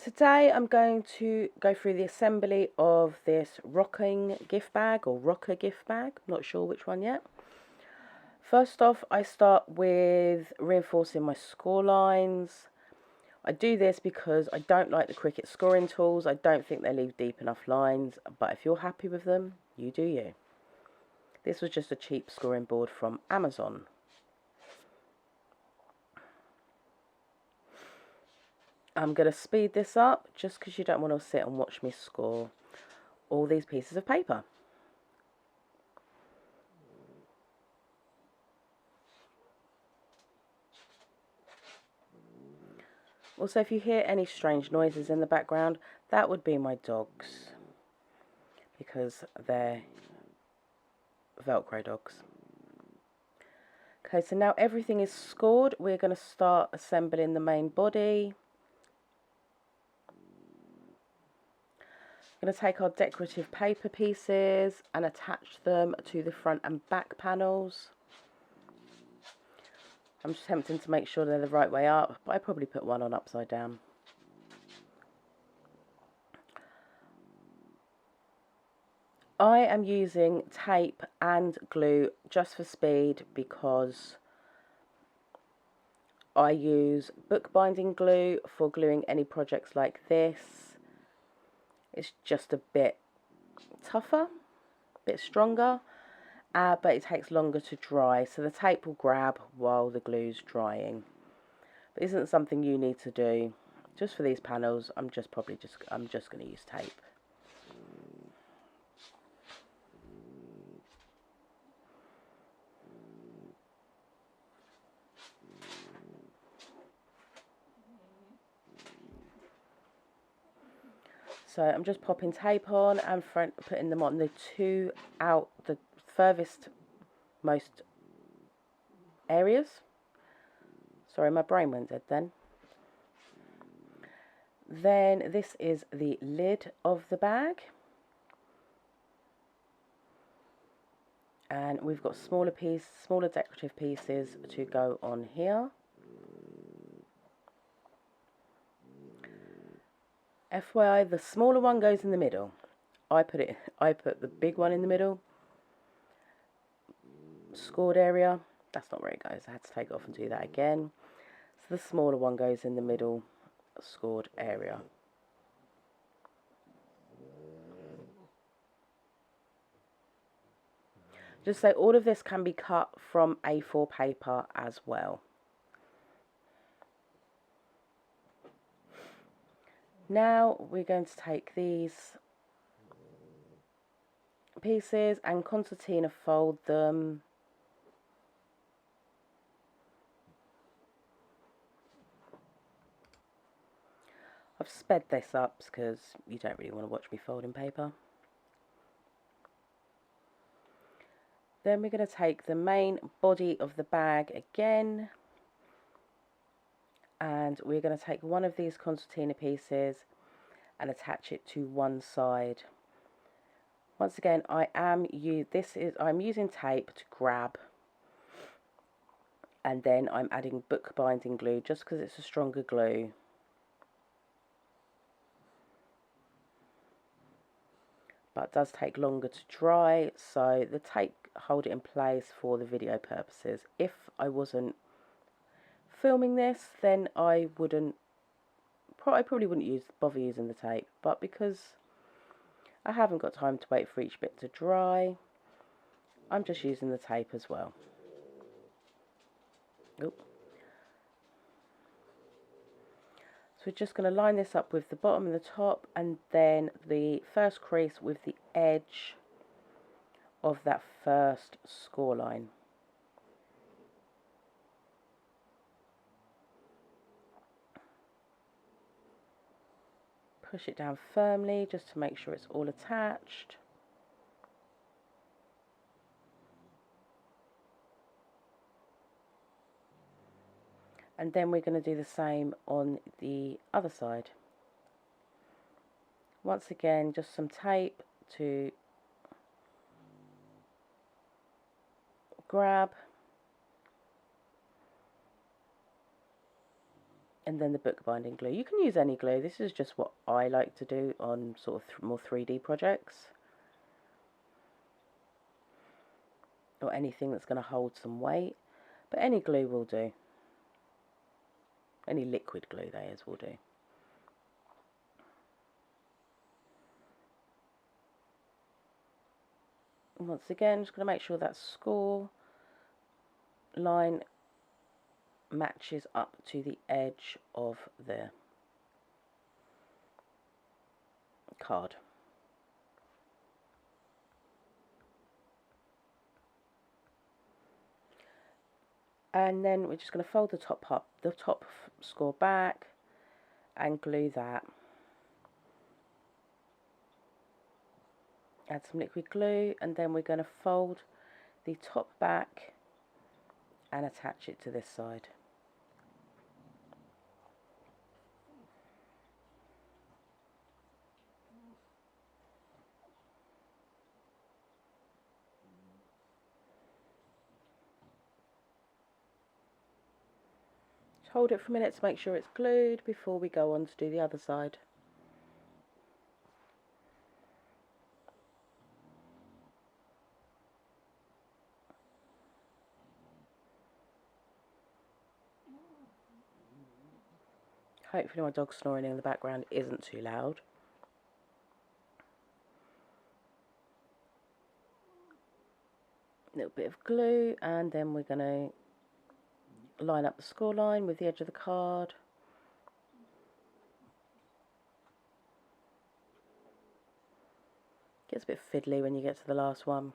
Today I'm going to go through the assembly of this rocking gift bag or rocker gift bag, not sure which one yet. First off, I start with reinforcing my score lines. I do this because I don't like the Cricut scoring tools. I don't think they leave deep enough lines, but if you're happy with them, you do you. This was just a cheap scoring board from Amazon. I'm going to speed this up just because you don't want to sit and watch me score all these pieces of paper. Also, if you hear any strange noises in the background, that would be my dogs, because they're Velcro dogs. Okay, so now everything is scored. We're going to start assembling the main body. I'm going to take our decorative paper pieces and attach them to the front and back panels. I'm just attempting to make sure they're the right way up, but I probably put one on upside down. I am using tape and glue just for speed because I use bookbinding glue for gluing any projects like this. It's just a bit tougher, a bit stronger, but it takes longer to dry, so the tape will grab while the glue's drying. But this isn't something you need to do. Just for these panels, I'm just going to use tape. So I'm just popping tape on and putting them on the the furthest most areas. Sorry, my brain went dead then. Then this is the lid of the bag. And we've got smaller decorative pieces to go on here. FYI, the smaller one goes in the middle. I put the big one in the middle. Scored area. That's not where it goes. I had to take it off and do that again. So the smaller one goes in the middle scored area. Just so all of this can be cut from A4 paper as well. Now we're going to take these pieces and concertina fold them. I've sped this up because you don't really want to watch me folding paper. Then we're going to take the main body of the bag again, and we're going to take one of these concertina pieces and attach it to one side. Once again, I'm using tape to grab, and then I'm adding bookbinding glue just because it's a stronger glue. But it does take longer to dry, so the tape hold it in place for the video purposes. If I wasn't filming this, then I probably wouldn't bother using the tape, but because I haven't got time to wait for each bit to dry, I'm just using the tape as well. Oop. So we're just going to line this up with the bottom and the top, and then the first crease with the edge of that first score line. Push it down firmly just to make sure it's all attached. And then we're going to do the same on the other side. Once again, just some tape to grab. and then the bookbinding glue. You can use any glue. This is just what I like to do on sort of more 3D projects, or anything that's going to hold some weight, but any glue will do. Any liquid glue, that is, will do. And once again, just going to make sure that score line matches up to the edge of the card. And then we're just going to fold the top score back and glue that. Add some liquid glue, and then we're going to fold the top back and attach it to this side. Just hold it for a minute to make sure it's glued before we go on to do the other side. Hopefully my dog snoring in the background isn't too loud. A little bit of glue, and then we're going to line up the score line with the edge of the card. Gets a bit fiddly when you get to the last one.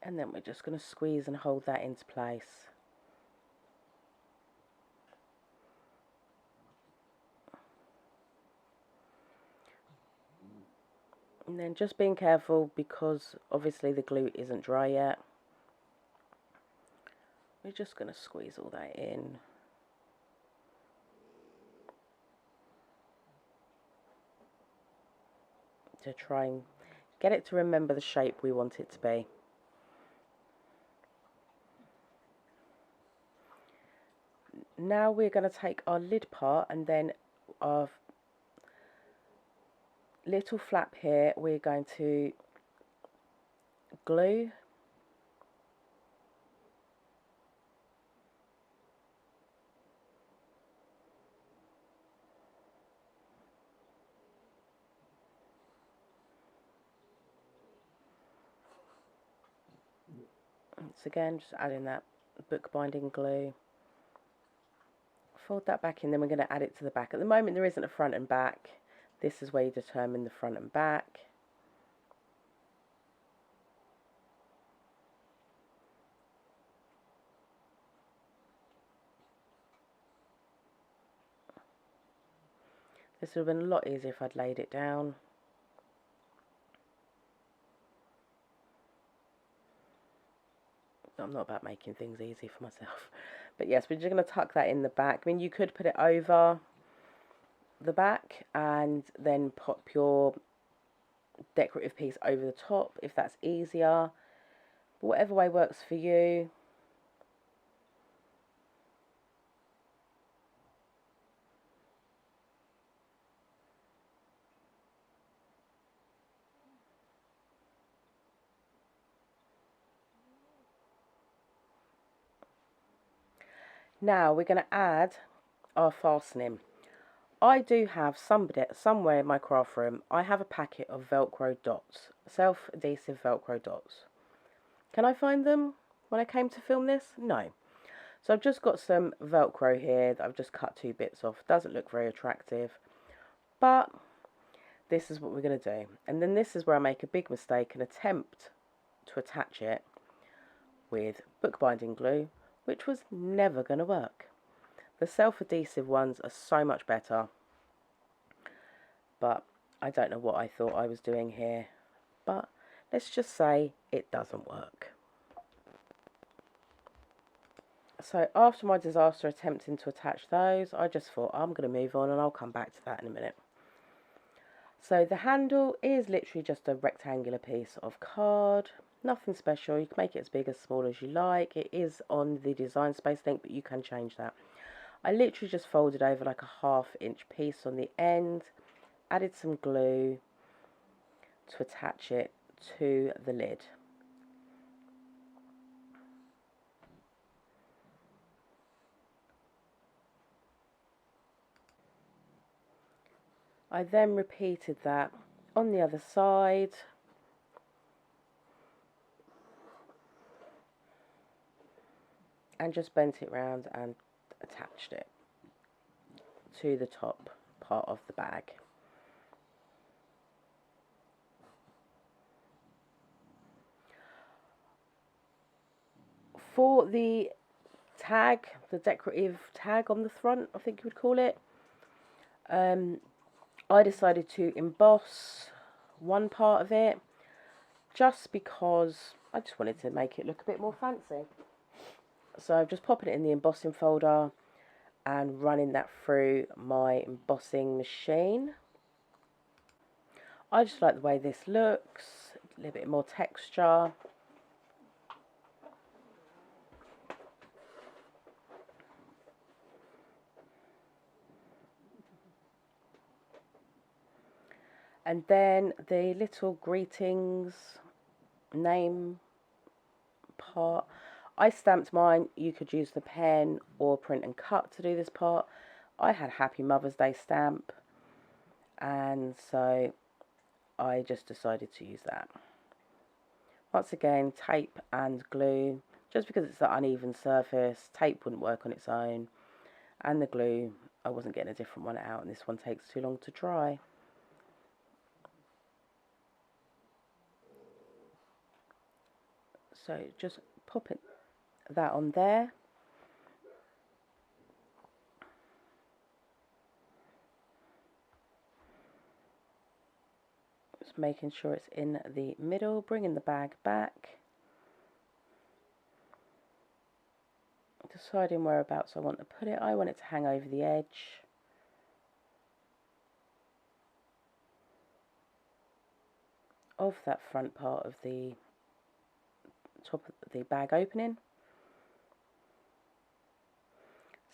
And then we're just going to squeeze and hold that into place. And then just being careful, because obviously the glue isn't dry yet. We're just going to squeeze all that in. To try and get it to remember the shape we want it to be. Now we're going to take our lid part, and then our little flap here we're going to glue. Once again, just adding that bookbinding glue. Fold that back in, then we're going to add it to the back. At the moment there isn't a front and back. This is where you determine the front and back. This would have been a lot easier if I'd laid it down. I'm not about making things easy for myself. But yes, we're just going to tuck that in the back. I mean, you could put it over the back and then pop your decorative piece over the top if that's easier. But whatever way works for you. Now we're going to add our fastening. I do have somewhere in my craft room, I have a packet of Velcro dots, self-adhesive Velcro dots. Can I find them when I came to film this? No. So I've just got some Velcro here that I've just cut 2 bits off. Doesn't look very attractive, but this is what we're going to do. And then this is where I make a big mistake and attempt to attach it with bookbinding glue, which was never going to work. The self-adhesive ones are so much better, but I don't know what I thought I was doing here, but let's just say it doesn't work. So after my disaster attempting to attach those, I just thought I'm going to move on and I'll come back to that in a minute. So the handle is literally just a rectangular piece of card, nothing special. You can make it as big as small as you like. It is on the Design Space link, but you can change that. I literally just folded over like a 1/2 inch piece on the end, added some glue to attach it to the lid. I then repeated that on the other side, and just bent it round and attached it to the top part of the bag. For the tag, the decorative tag on the front, I think you would call it, I decided to emboss one part of it just because I just wanted to make it look a bit more fancy. So I'm just popping it in the embossing folder and running that through my embossing machine. I just like the way this looks, a little bit more texture. And then the little greetings name part, I stamped mine. You could use the pen or print and cut to do this part. I had Happy Mother's Day stamp, and so I just decided to use that. Once again, tape and glue, just because it's an uneven surface. Tape wouldn't work on its own, and the glue, I wasn't getting a different one out, and this one takes too long to dry. So just pop that on there. Just making sure it's in the middle, bringing the bag back. Deciding whereabouts I want to put it. I want it to hang over the edge. Of that front part of the top of the bag opening.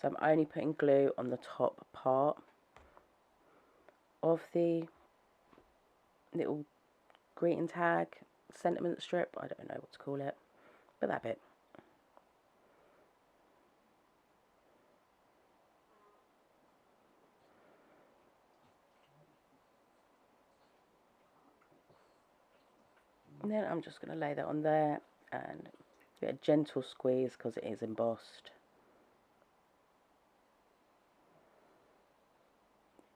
So I'm only putting glue on the top part of the little greeting tag, sentiment strip, I don't know what to call it, but that bit. And then I'm just going to lay that on there and get a gentle squeeze because it is embossed.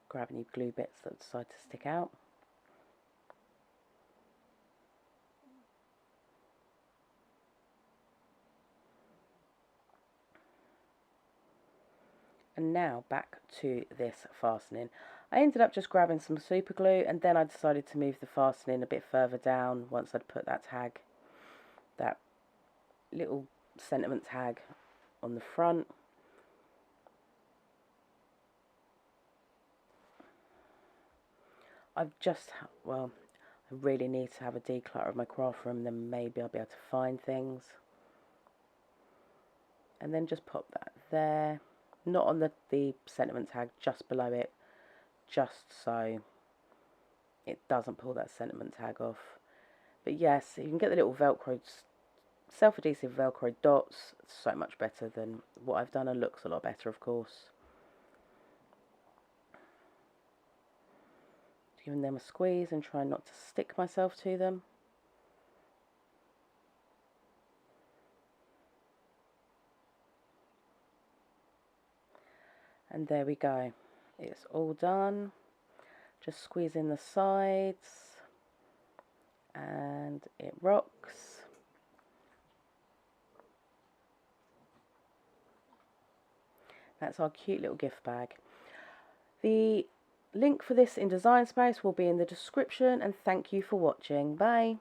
Grab any glue bits that decide to stick out. And now back to this fastening. I ended up just grabbing some super glue, and then I decided to move the fastening a bit further down once I'd put that tag, that little sentiment tag on the front. Well, I really need to have a declutter of my craft room, then maybe I'll be able to find things. And then just pop that there, not on the sentiment tag, just below it, just so it doesn't pull that sentiment tag off. But yes, you can get the little Velcro, self-adhesive Velcro dots. It's so much better than what I've done, and looks a lot better, of course. Giving them a squeeze and trying not to stick myself to them. And there we go, it's all done. Just squeeze in the sides and it rocks. That's our cute little gift bag. The link for this in Design Space will be in the description, and thank you for watching. Bye.